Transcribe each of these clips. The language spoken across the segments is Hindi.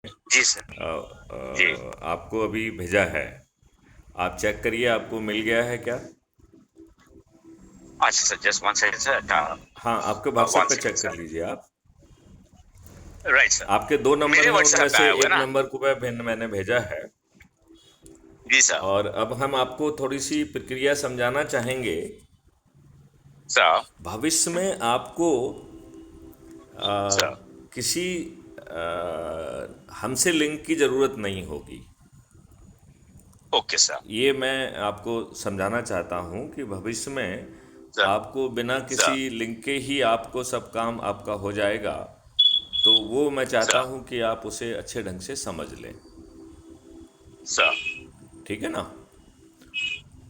जी सर। जी। आपको अभी भेजा है। आप चेक करिए, आपको मिल गया है क्या? अच्छा sir, just one second sir. हाँ, आपके व्हाट्सएप वन पे सेकंड चेक कर सर। लीजिए आप। Right sir. आपके दो नंबर मेरे हैं, उनमें व्हाट्सएप पे से आया हुआ है एक ना? नंबर को मैंने भेजा है। जी सर। और अब हम आपको थोड़ी सी प्रक्रिया समझाना चाहेंगे। सर। भविष्य में आपको आ, सर। किसी हमसे लिंक की ज़रूरत नहीं होगी। Okay sir. ये मैं आपको समझाना चाहता हूँ कि भविष्य में सर। आपको बिना सर। किसी लिंक के ही आपको सब काम आपका हो जाएगा। तो वो मैं चाहता सर। हूँ कि आप उसे अच्छे ढंग से समझ लें। सर। ठीक है ना?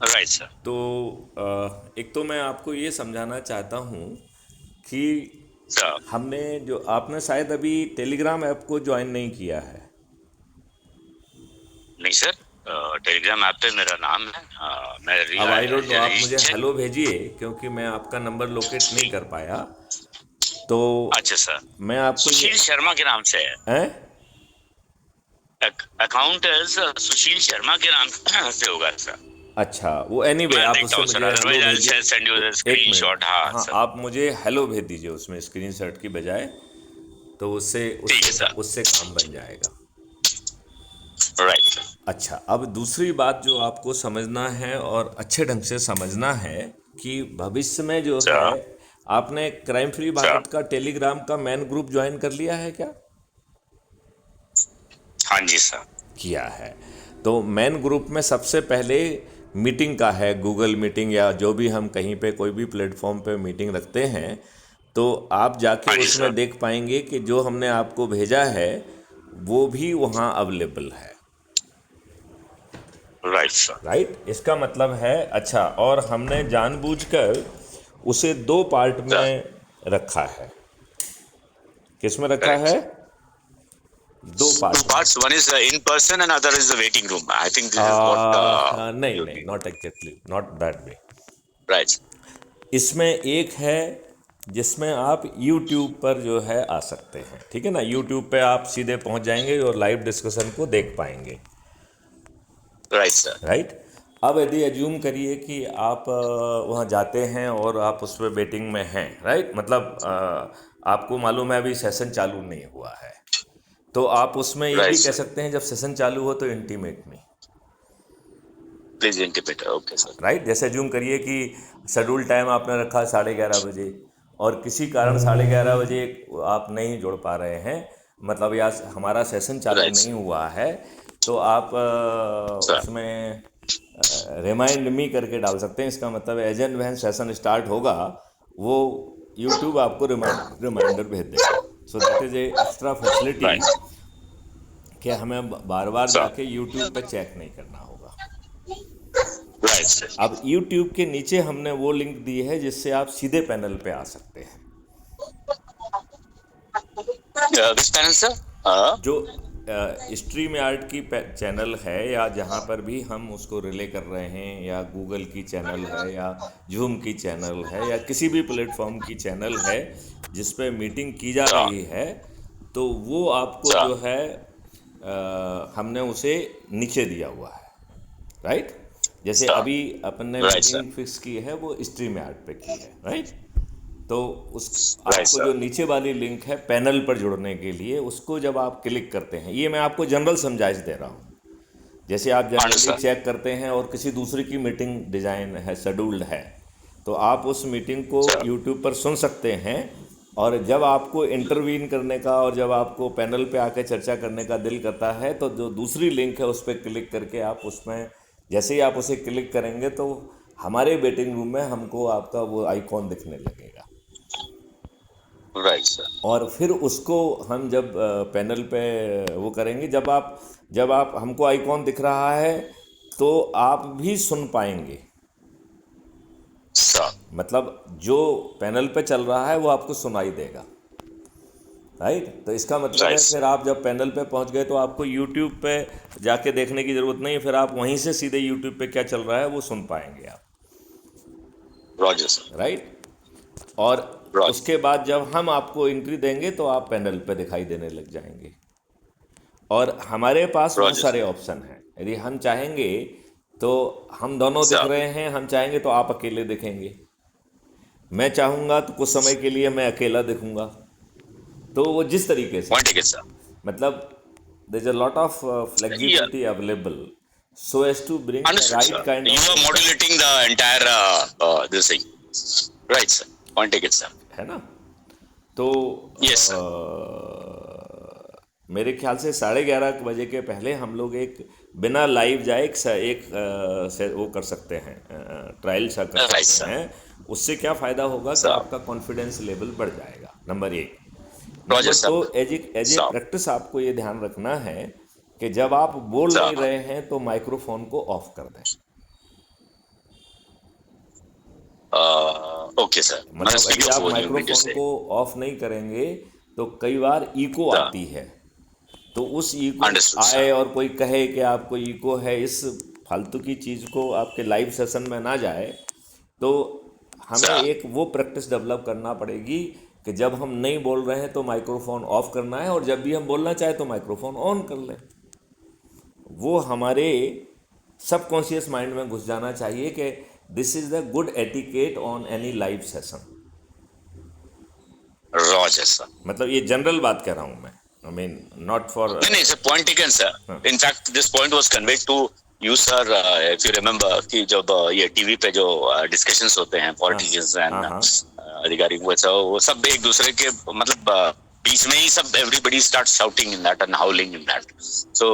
Right sir. तो एक तो मैं आपको ये समझाना चाहता हूँ कि सर। हमने जो आपने शायद अभी टेलीग्राम ऐप को ज्वाइन नहीं किया है। नहीं सर, टेलीग्राम ऐप पे मेरा नाम है। मैं अब आई डोंट नो, आप मुझे चेक। हेलो भेजिए क्योंकि मैं आपका नंबर लोकेट नहीं कर पाया। तो अच्छा सर। मैं आपको ये सुशील शर्मा के नाम से है। हैं। अकाउंट सुशील शर्मा के नाम से होगा सर। अच्छा, वो एनीवे मैं आप देखता उससे हूँ सर, मुझे हेलो अदरवाइज आई भेजिए। विल सेंड यू द एक मिनट, स्क्रीनशॉट। हाँ हाँ, सर। आप मुझे हेलो भेज दीजिए उसमें स्क्रीनशॉट की बजाय। तो उससे ठीक उससे है सर। उससे काम बन जाएगा। Right sir. अच्छा, अब दूसरी बात जो आपको समझना है और अच्छे ढंग से समझना है कि भविष्य में जो है, सर। आपने क्राइम फ्री सर। भारत का टेलीग्राम का मैन ग्रुप ज्वाइन कर लिया है क्या? हाँ जी सर। किया है। तो मैन ग्रुप में सबसे पहले मीटिंग का है, गूगल मीटिंग या जो भी हम कहीं पे कोई भी प्लेटफॉर्म पे मीटिंग रखते हैं। तो आप जाके हाँ जी उसमें सर। देख पाएंगे कि जो हमने आपको भेजा है वो भी वहाँ अवेलेबल है। Right sir. राइट, इसका मतलब है अच्छा, और हमने जानबूझकर उसे दो पार्ट सर। में रखा है। किस में रखा है? करेक्ट। दो Two पार्ट में। parts. One is in person and other is the waiting room. I think this is what नहीं you नहीं, mean. Not exactly, not that way. Right. इसमें एक है जिसमें आप YouTube पर जो है आ सकते हैं। ठीक है ना? YouTube पे आप सीधे पहुंच जाएंगे और लाइव डिस्कशन को देख पाएंगे। Right, sir. राइट। अब यदि एज्यूम करिए कि आप वहाँ जाते हैं और आप उस पर वेटिंग में हैं। राइट, मतलब आपको मालूम है अभी सेशन चालू नहीं हुआ है। तो आप उसमें ये Right, भी कह sir. सकते हैं जब सेशन चालू हो तो intimate me. Please intimate. Okay, sir. Right, जैसे एज्यूम करिए कि शेड्यूल टाइम आपने रखा 11:30 बजे और किसी कारण 11:30 बजे आप नहीं जुड़ पा रहे हैं, मतलब या हमारा सेशन चालू Right, नहीं sir. हुआ है। तो आप Sir. उसमें रिमाइंड मी करके डाल सकते हैं। इसका मतलब as and when session start होगा वो यूट्यूब आपको रिमाइंडर भेज देगा। So that is a extra facility Right. कि हमें बार बार Sir. जाके यूट्यूब पे चेक नहीं करना होगा। Right, sir. अब YouTube के नीचे हमने वो लिंक दी है जिससे आप सीधे पैनल पे आ सकते हैं। Which panel, sir? जो स्ट्रीम यार्ड की चैनल है या जहाँ पर भी हम उसको रिले कर रहे हैं, या गूगल की चैनल है या जूम की चैनल है या किसी भी प्लेटफॉर्म की चैनल है जिस पे मीटिंग की जा Sir. रही है, तो वो आपको Sir. जो है हमने उसे नीचे दिया हुआ है। राइट, जैसे Sir. अभी अपन ने Right, sir. मीटिंग फिक्स की है वो स्ट्रीम यार्ड पे की है। राइट, तो उस Right, आपको sir. जो नीचे वाली लिंक है पैनल पर जुड़ने के लिए, उसको जब आप क्लिक करते हैं, ये मैं आपको जनरल समझाइश दे रहा हूँ। जैसे आप जनरली Understand. चेक करते हैं और किसी दूसरे की मीटिंग डिज़ाइन है, शेड्यूल्ड है, तो आप उस मीटिंग को Sir. यूट्यूब पर सुन सकते हैं। और जब आपको इंटरवीन करने का और जब आपको पैनल पे आके चर्चा करने का दिल करता है तो जो दूसरी लिंक है उस पर क्लिक करके आप उसमें, जैसे ही आप उसे क्लिक करेंगे तो हमारे वेटिंग रूम में हमको आपका वो आइकॉन दिखने लगेगा। Right, sir. और फिर उसको हम जब पैनल पे वो करेंगे, जब आप हमको आइकॉन दिख रहा है तो आप भी सुन पाएंगे। Sir. मतलब जो पैनल पे चल रहा है वो आपको सुनाई देगा। राइट, तो इसका मतलब Right, है sir. फिर आप जब पैनल पे पहुंच गए तो आपको यूट्यूब पे जाके देखने की ज़रूरत नहीं है, फिर आप वहीं से सीधे यूट्यूब पे क्या चल रहा है वो सुन पाएंगे आप। Roger, sir. राइट, और Roger. उसके बाद जब हम आपको एंट्री देंगे तो आप पैनल पे दिखाई देने लग जाएंगे। और हमारे पास बहुत Roger, सारे sir. ऑप्शन हैं। यदि हम चाहेंगे तो हम दोनों दिख Sir. रहे हैं, हम चाहेंगे तो आप अकेले दिखेंगे, मैं चाहूँगा तो कुछ समय के लिए मैं अकेला दिखूंगा। तो वो जिस तरीके से Point taken, sir. मतलब there is a lot of Yeah, flexibility available so as to bring the understood, sir. Right kind You of are impact, modulating the entire this thing. Right, sir. Point taken, sir. है ना। तो Yes, sir. मेरे ख्याल से 11:30 बजे के पहले हम लोग एक बिना लाइव जाए से वो कर सकते हैं, ट्रायल सा कर Right, सकते sir. हैं। उससे क्या फ़ायदा होगा कि Sir. आपका कॉन्फिडेंस लेवल बढ़ जाएगा, नंबर एक। Roger, number sir. दो, एज ए Sir. प्रैक्टिस आपको ये ध्यान रखना है कि जब आप बोल Sir. नहीं रहे हैं तो माइक्रोफोन को ऑफ कर दें। Okay, sir. On a मतलब यदि आप speakerphone, you mean to microphone say. को ऑफ नहीं करेंगे तो कई बार ईको Sir. आती है। तो उस ईको Understood, sir. आए और कोई कहे कि आपको ईको है, इस फालतू की चीज़ को आपके लाइव सेशन में ना जाए। तो हमें Sir. एक वो प्रैक्टिस डेवलप करना पड़ेगी कि जब हम नहीं बोल रहे हैं तो माइक्रोफोन ऑफ करना है, और जब भी हम बोलना चाहे तो माइक्रोफोन ऑन कर लें। वो हमारे सबकॉन्शियस माइंड में घुस जाना चाहिए कि this is the good etiquette on any live session. Roger, sir. मतलब ये जनरल बात कह रहा हूँ मैं, I mean not for. No, it's a point taken, sir. In fact, this point was conveyed to you, sir. If you remember, कि जब ये टीवी पे जो discussions होते हैं politicians and हाँ अधिकारी वो सब एक दूसरे के मतलब बीच में ही सब everybody starts shouting in that and howling in that. So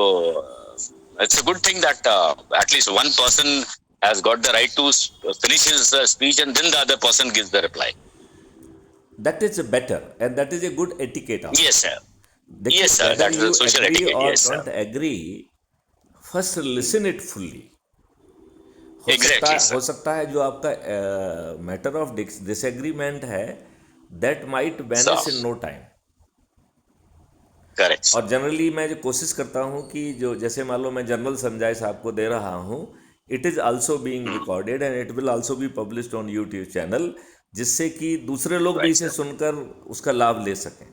it's a good thing that at least one person has got the right to finish his speech and then the other person gives the reply. That is better and that is a good etiquette of. Yes, sir. देखिए, Yes, sir. Whether That is you a social agree etiquette. और Yes, sir. Don't agree, first listen it fully. Exactly, sir. हो सकता है जो आपका मैटर ऑफ डिसएग्रीमेंट है that might vanish Sir. In no time. Correct, sir. और जनरली मैं जो कोशिश करता हूँ कि जो जैसे मान लो मैं जनरल समझाइश आपको दे रहा हूँ, it is also being recorded and it will also be published on YouTube channel, जिससे कि दूसरे लोग भी Right, इसे sir. सुनकर उसका लाभ ले सकें।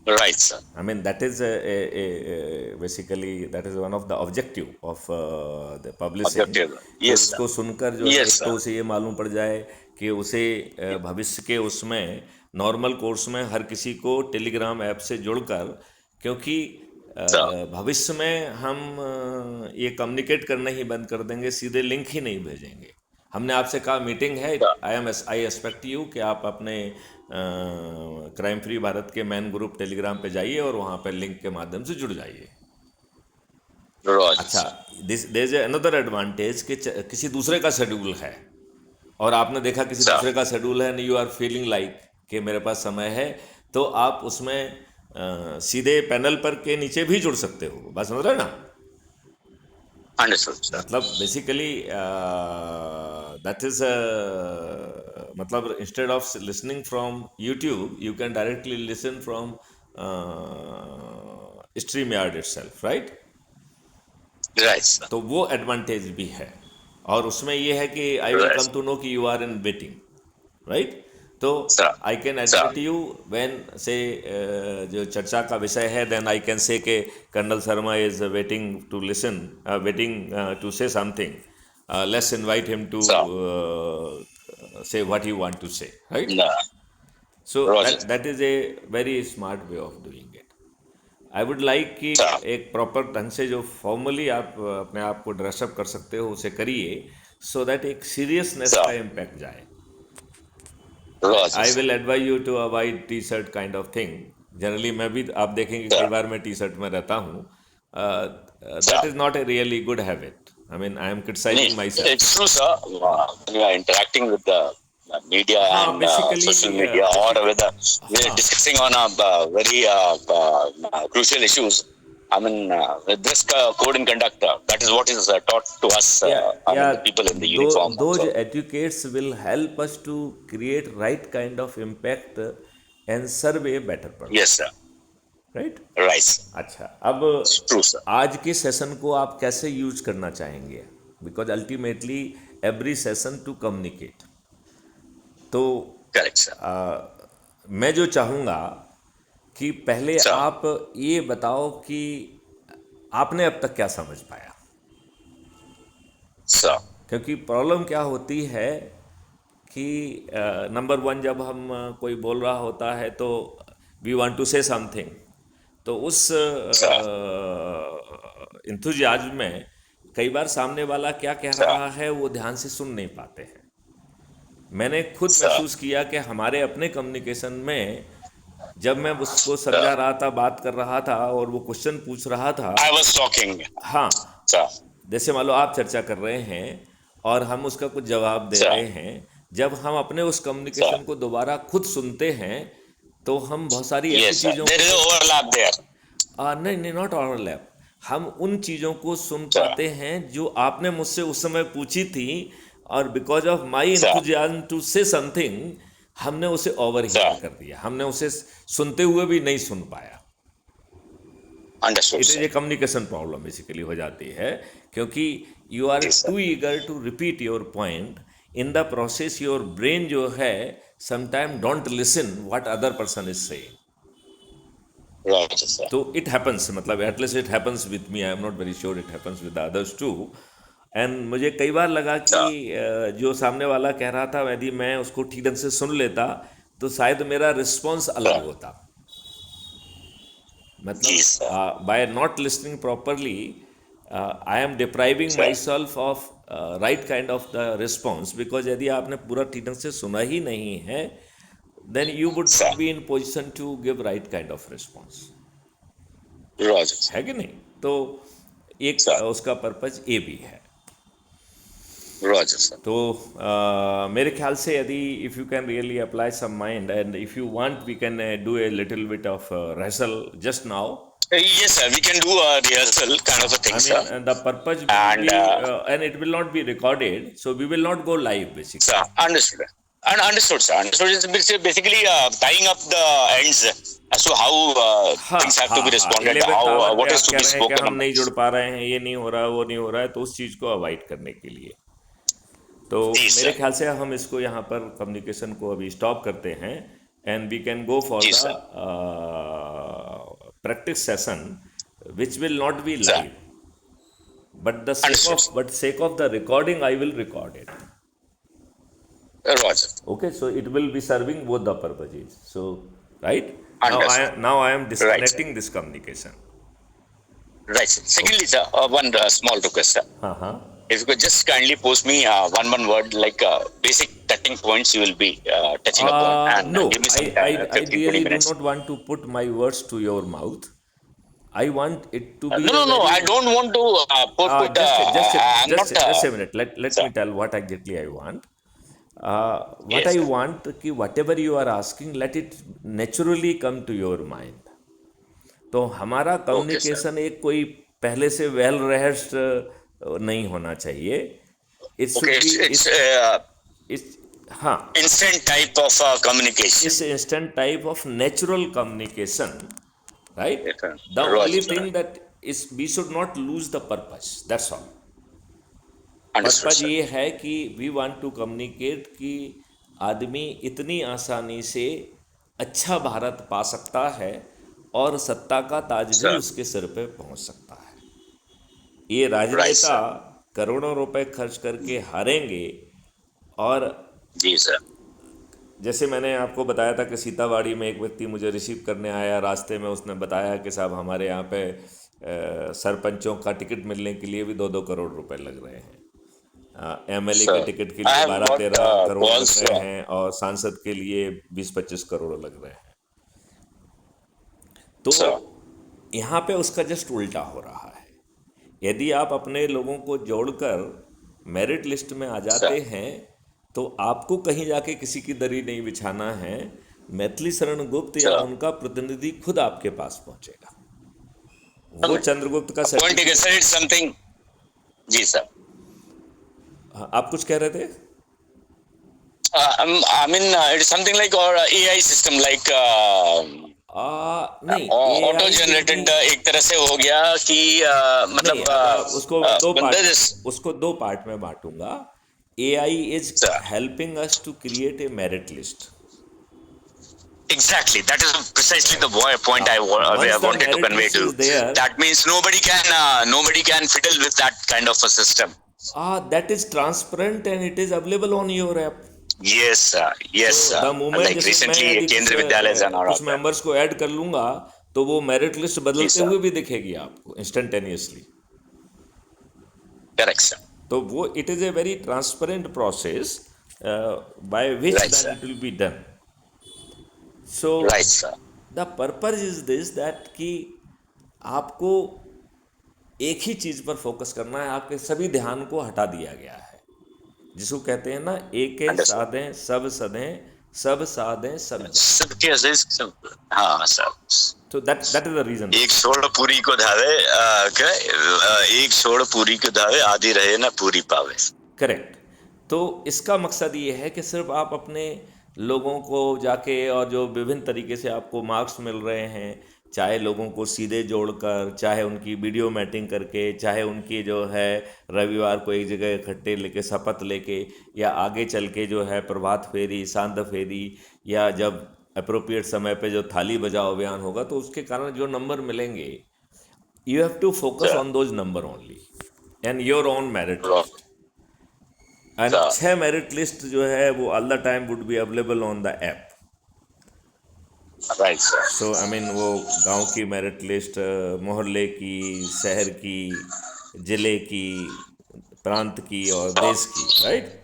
Right, sir. I mean, that is basically that is one of the objective of the publishing। Objective. कि Yes, sir. उसको सुनकर जो है Yes, एक तो sir. उसे ये मालूम पड़ जाए कि उसे भविष्य के उसमें नॉर्मल कोर्स में हर किसी को टेलीग्राम ऐप से जुड़कर, क्योंकि Sir. भविष्य में हम ये कम्युनिकेट करना ही बंद कर देंगे, सीधे लिंक ही नहीं भेजेंगे। हमने आपसे कहा मीटिंग है, आई एक्सपेक्ट यू कि आप अपने क्राइम फ्री भारत के मैन ग्रुप टेलीग्राम पे जाइए और वहाँ पे लिंक के माध्यम से जुड़ जाइए। Roger. अच्छा, देयर इज अनदर एडवांटेज कि किसी दूसरे का शेड्यूल है और आपने देखा किसी Sir. दूसरे का शेड्यूल है, यू आर फीलिंग लाइक कि मेरे पास समय है, तो आप उसमें सीधे पैनल पर के नीचे भी जुड़ सकते हो। बात समझ रहे हैं ना। Understood, sir. मतलब बेसिकली दैट इज मतलब instead of listening from YouTube you can directly listen from stream yard itself, right. Right, sir. तो वो एडवांटेज भी है, और उसमें ये है कि I will Right. Come to know कि you are in waiting, right. तो Sir. I can Sir. Admit you when से जो चर्चा का विषय है, देन आई कैन से कि colonel Sharma is waiting to listen, waiting to say something, let's invite him to Sir. say what you want to say, right? No. So Roger. that is a very smart way of doing it. I would like कि Sir. एक प्रॉपर ढंग से जो फॉर्मली आप अपने आप को ड्रेसअप कर सकते हो उसे करिए, सो दैट एक सीरियसनेस Sir. का इम्पैक्ट जाए। Roger. I sir. Will advise you to avoid T shirt kind of thing. Generally मैं भी, आप देखेंगे कई Sir. बार मैं टी शर्ट में रहता हूँ। That Sir. Is not a really good habit. I mean I am criticising myself. It's true, sir. When you are interacting with the media हाँ, and basically, social media, or with we're हाँ, discussing on a very crucial issues. I mean, with this code and conduct, that is what is taught to us. I mean, the people in the uniform. those Also. educates will help us to create right kind of impact and serve a better purpose, Yes, sir. right? Right. Sir. अच्छा, अब True, sir. आज के सेशन को आप कैसे यूज करना चाहेंगे? Because ultimately every session to communicate. तो Correct, sir. मैं जो चाहूँगा कि पहले अच्छा, आप ये बताओ कि आपने अब तक क्या समझ पाया। अच्छा, क्योंकि प्रॉब्लम क्या होती है कि नंबर वन, जब हम कोई बोल रहा होता है तो we want to say something, तो उस अच्छा, इंथुजियाज्म में कई बार सामने वाला क्या कह अच्छा, रहा है वो ध्यान से सुन नहीं पाते हैं। मैंने खुद अच्छा। महसूस किया कि हमारे अपने कम्युनिकेशन में जब मैं उसको समझा रहा था, बात कर रहा था और वो क्वेश्चन पूछ रहा था। I was talking. हाँ, अच्छा, जैसे मान लो आप चर्चा कर रहे हैं और हम उसका कुछ जवाब दे अच्छा, रहे हैं। जब हम अपने उस अच्छा। कम्युनिकेशन को दोबारा खुद सुनते हैं तो हम बहुत सारी ऐसी यस सर, चीज़ों देयर को इज सुन। Overlap there. नहीं नहीं, नॉट ओवरलैप। हम उन चीज़ों को सुन अच्छा, पाते हैं जो आपने मुझसे उस समय पूछी थी, और बिकॉज ऑफ माई अच्छा, इंथुजियाज्म टू से समथिंग हमने उसे ओवर अच्छा। हियर कर दिया, हमने उसे सुनते हुए भी नहीं सुन पाया। Understood it is a sir. Communication problem basically हो जाती है, क्योंकि यू आर जी sir. Too eager to repeat your point. In the process your brain जो है sometime don't listen what other person is saying. Right sir. तो इट हैपन्स, मतलब at least it happens with me, I am not very sure it happens with others too. And मुझे कई बार लगा कि अच्छा। जो सामने वाला कह रहा था यदि मैं उसको ठीक ढंग से सुन लेता तो शायद मेरा रिस्पॉन्स अच्छा। अलग होता। जी मतलब sir. By not listening properly I am depriving अच्छा। Myself of right kind of the response, because यदि आपने पूरा ठीक ढंग से सुना ही नहीं है then you would not sir. Be in position to give right kind of response. Right sir. है कि नहीं? तो एक सर। उसका पर्पज ये भी है। Right sir. तो मेरे ख्याल से यदि if you can really apply some mind and if you want we can do a little bit of rehearsal just now. Yes sir, we can do a rehearsal kind of a thing I sir. mean, the purpose will And be, and it will not be recorded, so we will not go live sir, basically. understood. And understood sir. Understood is basically tying up the ends as to how हाँ things have to हाँ be हाँ, responded, 11th how आवर पे what is आप to कह be रहे हैं कि spoken हम नहीं about. जुड़ पा रहे हैं, ये नहीं हो रहा है, वो नहीं हो रहा है, तो उस चीज़ को अवॉइड करने के लिए। तो जी मेरे सर। ख्याल से हम इसको यहाँ पर कम्युनिकेशन को अभी स्टॉप करते हैं and we can go for जी the sir. Practice session which will not be sir. Live, but the Understood. sake of the recording I will record it. Roger. Okay, so it will be serving both the purposes. So right now Understood. I am Right sir. disconnecting this communication. Right sir. Okay. Secondly sir, one small request sir. हाँ हाँ, If you could just kindly post me one word like basic touching points you will be touching upon, and no, give me some I time, I 15-20 really do minutes. not want to put my words to your mouth. I want it to be No, a no, no. very I don't want to put. I'm not. just a minute. Let Sir. me tell what exactly I want. What Yes, I sir. want कि whatever you are asking, let it naturally come to your mind. तो हमारा Okay, sir. कम्युनिकेशन एक कोई पहले से वेल रिहर्स्ड नहीं होना चाहिए। It Okay, should be it's इस हाँ, instant type of communication. इस instant type of natural communication, right. Yes, sir. The Roger, only sir. Thing that is we should not lose the purpose, that's all. Understood, purpose sir. ये है कि वी वांट टू कम्युनिकेट कि आदमी इतनी आसानी से अच्छा भारत पा सकता है और सत्ता का ताज भी Sir. उसके सिर पे पहुंच सकता है। ये Right, राजनेता sir. करोड़ों रुपए खर्च करके हारेंगे। और जी सर। जैसे मैंने आपको बताया था कि सीतावाड़ी में एक व्यक्ति मुझे रिसीव करने आया, रास्ते में उसने बताया कि साहब हमारे यहाँ पे सरपंचों का टिकट मिलने के लिए भी 2-2 करोड़ रुपए लग रहे हैं, एमएलए के Sir, टिकट के I लिए have got 12-13 करोड़ लग calls. रहे हैं और सांसद के लिए 20-25 करोड़ लग रहे हैं। तो Sir. यहाँ पे उसका जस्ट उल्टा हो रहा है। यदि आप अपने लोगों को जोड़कर मेरिट लिस्ट में आ Sir. जाते हैं तो आपको कहीं जाके किसी की दरी नहीं बिछाना है। मैथिली शरण गुप्त या Sir. उनका प्रतिनिधि खुद आपके पास पहुंचेगा। वो Okay. चंद्रगुप्त का Point taken, certificate. sir. It's something. जी सर। आप कुछ कह रहे थे? I mean, it's something like or AI system like नहीं, auto AI will generated be, एक तरह से हो गया कि नहीं, मतलब उसको दो पार्ट में बांटूंगा। AI is Sir. Helping us to create a merit list. Exactly. That is precisely the point I once the wanted to merit convey list to you. is there, That means nobody can fiddle with that kind of a system. that is transparent and it is available on your app. Yes, sir. Yes, तो sir. द मोमेंट Like जैसे मैं recently, यदि कुछ Kendriya Vidyalayas and all कुछ of that. मेंबर्स को ऐड कर लूंगा तो वो मेरिट लिस्ट जी बदलते सर. हुए भी दिखेगी आपको इंस्टेंटेनियसली. Correct, sir. तो वो it is a very transparent process by which Right, that sir. It will be done. So Right, sir. The purpose is this that कि आपको एक ही चीज़ पर फोकस करना है. आपके सभी ध्यान को हटा दिया गया है, जिसको कहते हैं ना एके Understood. साधें सब सधें, सब साधें सब जान. सबके अजीज सब. हाँ, सर. तो दैट इज द रीजन. एक छोड़ पूरी को धावे, क्या? एक छोड़ पूरी को धावे, आधी रहे ना पूरी पावे. करेक्ट. तो इसका मकसद ये है कि सिर्फ आप अपने लोगों को जाके और जो विभिन्न तरीके से आपको मार्क्स मिल रहे हैं, चाहे लोगों को सीधे जोड़कर, चाहे उनकी वीडियो मैटिंग करके, चाहे उनकी जो है रविवार को एक जगह इकट्ठे लेके शपथ लेके, या आगे चल के जो है प्रभात फेरी, सांध फेरी, या जब अप्रोप्रिएट समय पे जो थाली बजाओ अभियान होगा, तो उसके कारण जो नंबर मिलेंगे, you have to focus on those number only and your own merit list. And 6 merit list जो है वो all the time would be available on the app. Right, sir. So I mean वो गांव की मेरिट लिस्ट, मोहल्ले की, शहर की, ज़िले की, प्रांत की और देश की, right.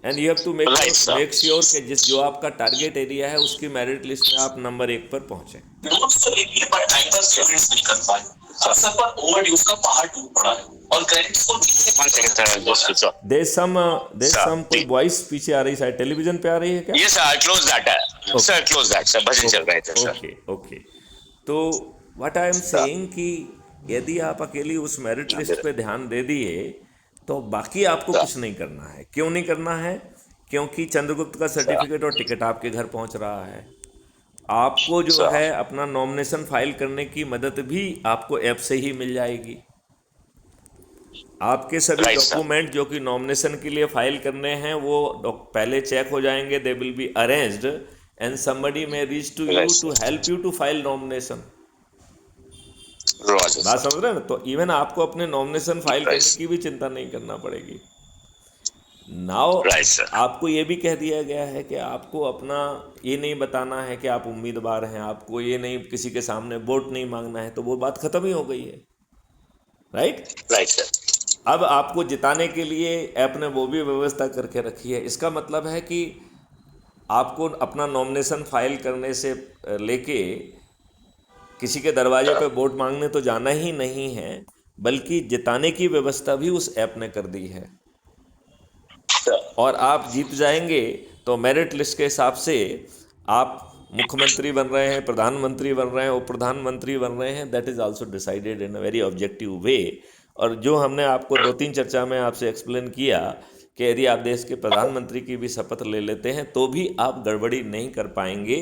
And you have to Right, sir. Make sure कि जिस जो आपका टारगेट एरिया है उसकी मेरिट लिस्ट में आप नंबर 1 पर पहुंचे. नोट्स तो ले लिए पर टाइम पर पेमेंट्स नहीं कर पाए. अक्सर पर ओवरड्यूज का पहाड़ टूट पड़ा है और क्रेडिट्स को One second, sir. Just switch off. There some कोई Sir, वॉइस पीछे आ रही है, शायद टेलीविजन पे आ रही है क्या? Yes, sir. I close that. Sir, close that. Sir, भजन चल रहे थे, sir. Okay okay. तो व्हाट आई एम सेइंग कि यदि आप अकेली उस मेरिट लिस्ट पे ध्यान दे दिए तो बाकी आपको कुछ नहीं करना है. क्यों नहीं करना है? क्योंकि चंद्रगुप्त का सर्टिफिकेट और टिकट आपके घर पहुंच रहा है. आपको जो Sir. है अपना नॉमिनेशन फाइल करने की मदद भी आपको ऐप से ही मिल जाएगी. आपके सभी Right, sir. डॉक्यूमेंट जो कि नॉमिनेशन के लिए फाइल करने हैं वो पहले चेक हो जाएंगे. They will be arranged and somebody may reach to you Right, to help you to file nomination. Roger, बात sir. समझ रहे हैं ना? तो इवन आपको अपने नॉमिनेशन फाइल Right. करने की भी चिंता नहीं करना पड़ेगी. Now Right, sir. आपको ये भी कह दिया गया है कि आपको अपना ये नहीं बताना है कि आप उम्मीदवार हैं, आपको ये नहीं किसी के सामने वोट नहीं मांगना है. तो वो बात खत्म ही हो गई है, राइट. Right, sir. अब आपको जिताने के लिए ऐप ने वो भी व्यवस्था करके रखी है. इसका मतलब है कि आपको अपना नॉमिनेशन फाइल करने से लेके किसी के दरवाजे पे वोट मांगने तो जाना ही नहीं है, बल्कि जिताने की व्यवस्था भी उस ऐप ने कर दी है. Sir. और आप जीत जाएंगे तो मेरिट लिस्ट के हिसाब से आप मुख्यमंत्री बन रहे हैं, प्रधानमंत्री बन रहे हैं, उप प्रधानमंत्री बन रहे हैं. That is also decided in a very objective way. और जो हमने आपको 2-3 चर्चा में आपसे एक्सप्लेन किया कि यदि आप देश के प्रधानमंत्री की भी शपथ ले लेते हैं तो भी आप गड़बड़ी नहीं कर पाएंगे,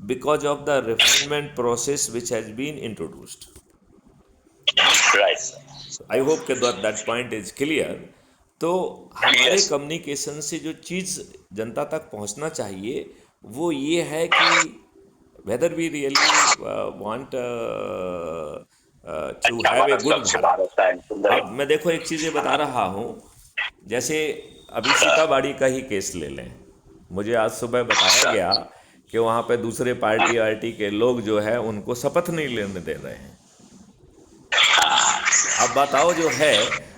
because of the refinement process which has been introduced. Right, sir. I hope कि दैट पॉइंट इज क्लियर. तो हमारे Yes. कम्युनिकेशन से जो चीज़ जनता तक पहुंचना चाहिए वो ये है कि whether we really want to have a good Bharat. अब मैं देखो एक चीज़ ये बता रहा हूँ, जैसे अभी सीताबाड़ी का ही केस ले लें. मुझे आज सुबह बताया गया कि वहाँ पे दूसरे पार्टी के लोग जो है उनको शपथ नहीं लेने दे रहे हैं. अब बताओ जो है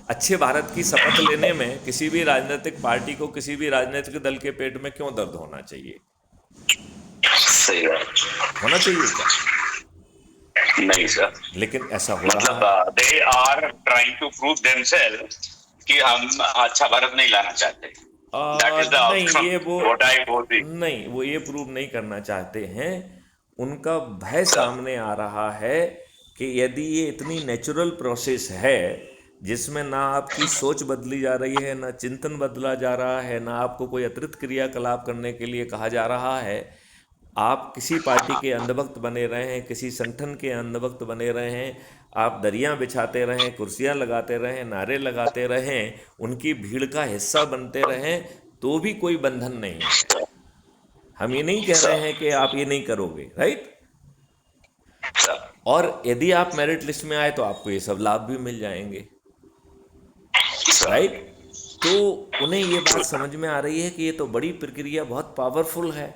अच्छे भारत की शपथ लेने में किसी भी राजनीतिक पार्टी को, किसी भी राजनीतिक दल के पेट में क्यों दर्द होना चाहिए? सही बात. होना चाहिए क्या? नहीं, सर. लेकिन ऐसा हो रहा है. मतलब they are trying to prove themselves कि हम अच्छा भारत नहीं लाना चाहते. That is the नहीं, outcome. ये वो What I voted. नहीं, वो ये प्रूव नहीं करना चाहते हैं. उनका भय सामने आ रहा है कि यदि ये इतनी नेचुरल प्रोसेस है जिसमें ना आपकी सोच बदली जा रही है, ना चिंतन बदला जा रहा है, ना आपको कोई अतिरिक्त क्रियाकलाप करने के लिए कहा जा रहा है, आप किसी पार्टी के अंधभक्त बने रहें, किसी संगठन के अंधभक्त बने रहें, आप दरियां बिछाते रहें, कुर्सियां लगाते रहें, नारे लगाते रहें, उनकी भीड़ का हिस्सा बनते रहें, तो भी कोई बंधन नहीं है. हम ये नहीं कह रहे हैं कि आप ये नहीं करोगे, राइट। sir, और यदि आप मेरिट लिस्ट में आए तो आपको ये सब लाभ भी मिल जाएंगे, sir, राइट। तो उन्हें ये बात समझ में आ रही है कि ये तो बड़ी प्रक्रिया बहुत पावरफुल है,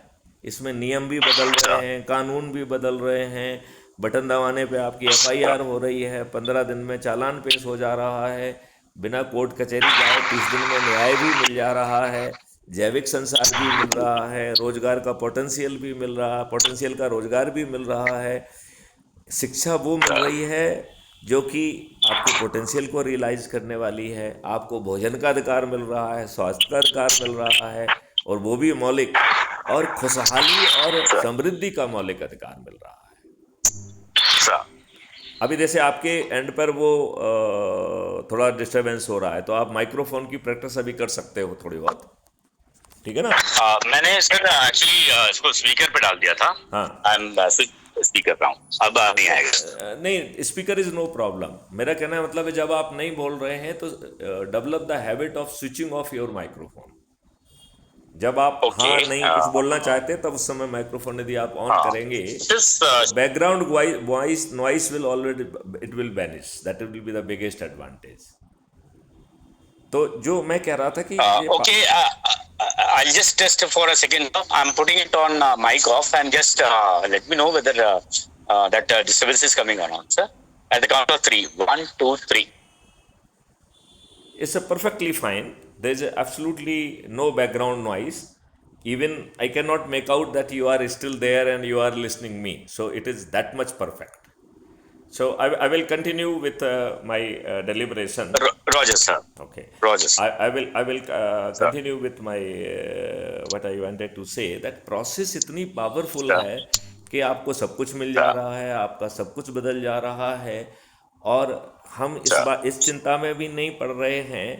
इसमें नियम भी बदल रहे हैं, कानून भी बदल रहे हैं, बटन दबाने पे आपकी एफआईआर हो रही है, 15 दिन में चालान पेश हो जा रहा है, बिना कोर्ट कचहरी जाए 30 दिन में न्याय भी मिल जा रहा है, जैविक संसार भी मिल रहा है, रोजगार का पोटेंशियल भी मिल रहा है, पोटेंशियल का रोजगार भी मिल रहा है, शिक्षा वो मिल रही है जो कि आपके पोटेंशियल को रियलाइज करने वाली है, आपको भोजन का अधिकार मिल रहा है, स्वास्थ्य का अधिकार मिल रहा है, और वो भी मौलिक, और खुशहाली और समृद्धि का मौलिक अधिकार मिल रहा है। sir. अभी जैसे आपके एंड पर वो थोड़ा डिस्टरबेंस हो रहा है, तो आप माइक्रोफोन की प्रैक्टिस अभी कर सकते हो थोड़ी बहुत, ठीक है ना। मैंने सर एक्चुअली इसको स्पीकर पे डाल दिया था। हाँ। आई एम स्पीकर पे हूँ, अब नहीं आएगा। नहीं, स्पीकर इज नो प्रॉब्लम। मेरा कहना है मतलब है जब आप नहीं बोल रहे हैं तो develop the habit of switching off your microphone. जब आप Okay, हाँ नहीं कुछ बोलना चाहते तब उस समय माइक्रोफोन यदि आप ऑन करेंगे, Just background voice noise will already it will vanish, that will be the biggest advantage. तो जो मैं कह रहा था कि okay, I'll just test for a second. I'm putting it on mic off and just let me know whether that disturbance is coming or not, sir. At the count of 3, 1, 2, 3. it's a perfectly fine. There is absolutely no background noise. Even I cannot make out that you are still there and you are listening me. So it is that much perfect. So I will continue with my deliberation. Roger, sir. Okay. Roger, sir. I will continue with my what I wanted to say, that process इतनी पावरफुल Sure. है कि आपको सब कुछ मिल जा रहा है, आपका सब कुछ बदल जा रहा है, और हम इस चिंता में भी नहीं पड़ रहे हैं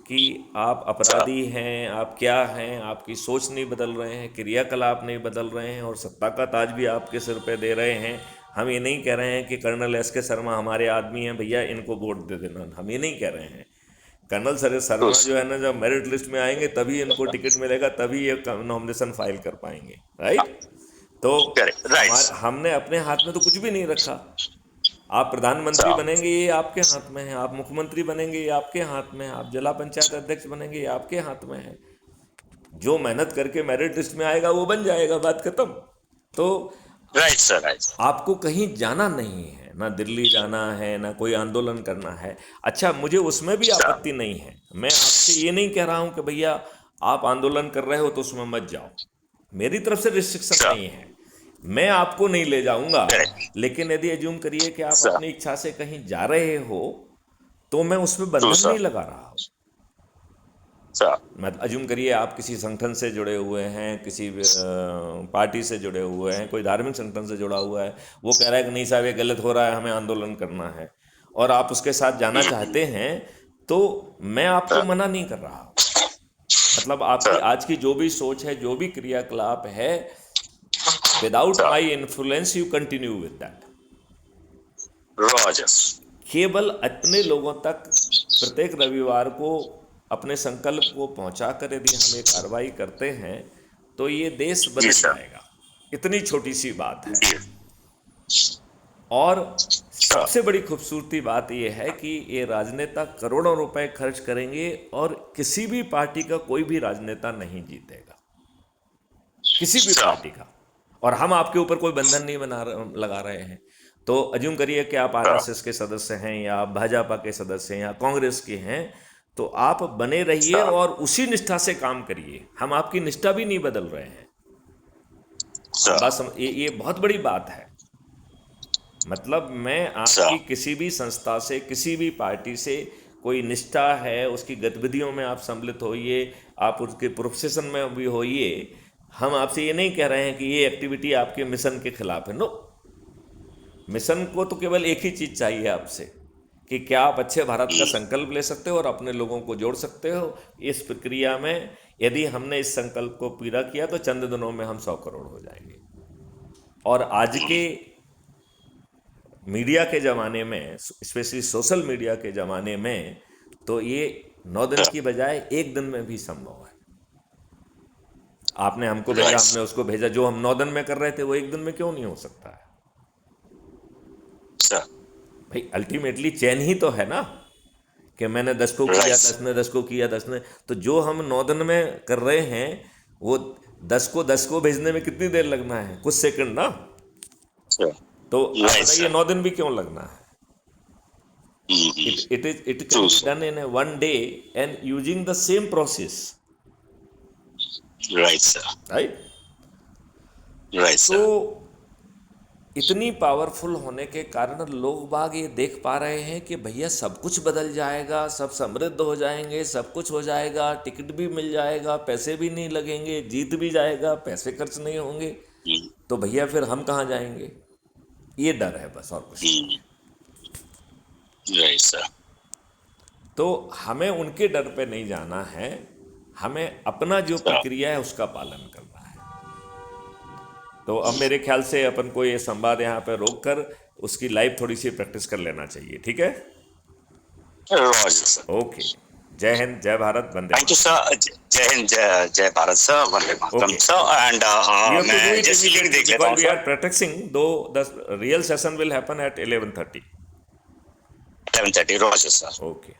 कि आप अपराधी हैं, आप क्या हैं, आपकी सोच नहीं बदल रहे हैं, क्रियाकलाप नहीं बदल रहे हैं, और सत्ता का ताज भी आपके सिर पे दे रहे हैं। हम ये नहीं कह रहे हैं कि कर्नल एस.के. शर्मा हमारे आदमी हैं, भैया इनको वोट दे देना, हम ये नहीं कह रहे हैं। कर्नल शर्मा जो है ना, जब मेरिट लिस्ट में आएंगे तभी इनको टिकट मिलेगा, तभी ये नॉमिनेशन फाइल कर पाएंगे, राइट। तो Right. हमने अपने हाथ में तो कुछ भी नहीं रखा। आप प्रधानमंत्री बनेंगे ये आपके हाथ में है, आप मुख्यमंत्री बनेंगे ये आपके हाथ में है, आप जिला पंचायत अध्यक्ष बनेंगे ये आपके हाथ में है। जो मेहनत करके मेरिट लिस्ट में आएगा वो बन जाएगा, बात खत्म। तो Right, sir. Right. आपको कहीं जाना नहीं है, ना दिल्ली जाना है, ना कोई आंदोलन करना है। अच्छा, मुझे उसमें भी आपत्ति नहीं है। मैं आपसे ये नहीं कह रहा हूं कि भैया आप आंदोलन कर रहे हो तो उसमें मत जाओ, मेरी तरफ से रिस्ट्रिक्शन नहीं है, मैं आपको नहीं ले जाऊंगा। लेकिन यदि एज्यूम करिए कि आप अपनी इच्छा से कहीं जा रहे हो तो मैं उसमें बंधन नहीं लगा रहा हूं। मतलब अज्यूम करिए आप किसी संगठन से जुड़े हुए हैं, किसी पार्टी से जुड़े हुए हैं, कोई धार्मिक संगठन से जुड़ा हुआ है, वो कह रहा है कि नहीं साहब ये गलत हो रहा है, हमें आंदोलन करना है, और आप उसके साथ जाना चाहते हैं, तो मैं आपको मना नहीं कर रहा हूँ। मतलब आपकी आज की जो भी सोच है, जो भी क्रियाकलाप है, without my influence you continue with that. केवल अपने लोगों तक प्रत्येक रविवार को अपने संकल्प को पहुंचाकर यदि हम ये कार्रवाई करते हैं तो ये देश बदल जाएगा। इतनी छोटी सी बात है। और सबसे बड़ी खूबसूरती बात ये है कि ये राजनेता करोड़ों रुपए खर्च करेंगे और किसी भी पार्टी का कोई भी राजनेता नहीं जीतेगा, किसी भी पार्टी का। और हम आपके ऊपर कोई बंधन नहीं लगा रहे हैं। तो अज्यूम करिए कि आप आरएसएस के सदस्य हैं, या आप भाजपा के सदस्य हैं, या कांग्रेस के हैं, तो आप बने रहिए और उसी निष्ठा से काम करिए। हम आपकी निष्ठा भी नहीं बदल रहे हैं। बस ये बहुत बड़ी बात है। मतलब मैं आपकी किसी भी संस्था से, किसी भी पार्टी से कोई निष्ठा है, उसकी गतिविधियों में आप सम्मिलित होइए, आप उसके प्रोफेशन में भी होइए। हम आपसे ये नहीं कह रहे हैं कि ये एक्टिविटी आपके मिशन के खिलाफ है। नो, मिशन को तो केवल एक ही चीज़ चाहिए आपसे, कि क्या आप अच्छे भारत का संकल्प ले सकते हो और अपने लोगों को जोड़ सकते हो। इस प्रक्रिया में यदि हमने इस संकल्प को पूरा किया तो चंद दिनों में हम 100 करोड़ हो जाएंगे। और आज के मीडिया के ज़माने में, स्पेशली सोशल मीडिया के ज़माने में, तो ये 9 दिन की बजाय 1 दिन में भी संभव है। आपने हमको भेजा, Right. हमने उसको भेजा, जो हम 9 दिन में कर रहे थे वो 1 दिन में क्यों नहीं हो सकता है? Sir. भाई अल्टीमेटली चैन ही तो है ना, कि मैंने 10 को किया, Right. 10 ने 10 को किया, 10 ने, तो जो हम 9 दिन में कर रहे हैं वो 10 को भेजने में कितनी देर लगना है? कुछ सेकंड ना। Sir. तो आप Right, बताइए sir. 9 दिन भी क्यों लगना है? Mhm. It can True, be sir. done in a 1 day and using the same process, Right, sir. right? Right, sir. तो इतनी पावरफुल होने के कारण लोग बाग ये देख पा रहे हैं कि भैया सब कुछ बदल जाएगा, सब समृद्ध हो जाएंगे, सब कुछ हो जाएगा, टिकट भी मिल जाएगा, पैसे भी नहीं लगेंगे, जीत भी जाएगा, पैसे खर्च नहीं होंगे, Mhm. तो भैया फिर हम कहाँ जाएंगे? ये डर है बस, और कुछ नहीं। Mhm. Right, sir. तो हमें उनके डर पे नहीं जाना है, हमें अपना जो प्रक्रिया है उसका पालन करना है। तो अब मेरे ख्याल से अपन को ये संवाद यहाँ पे रोक कर उसकी लाइव थोड़ी सी प्रैक्टिस कर लेना चाहिए, ठीक है? Roger, sir. ओके, जय हिंद, जय भारत, वंदे Thank you, sir. जय हिंद, जय Bharat, sir. Vande Mataram, Okay. sir. And मैं जैसे लिंक देख लेता हूँ, we are sir. practicing, though the real session will happen at 11:30. 11:30. Roger, sir. Okay.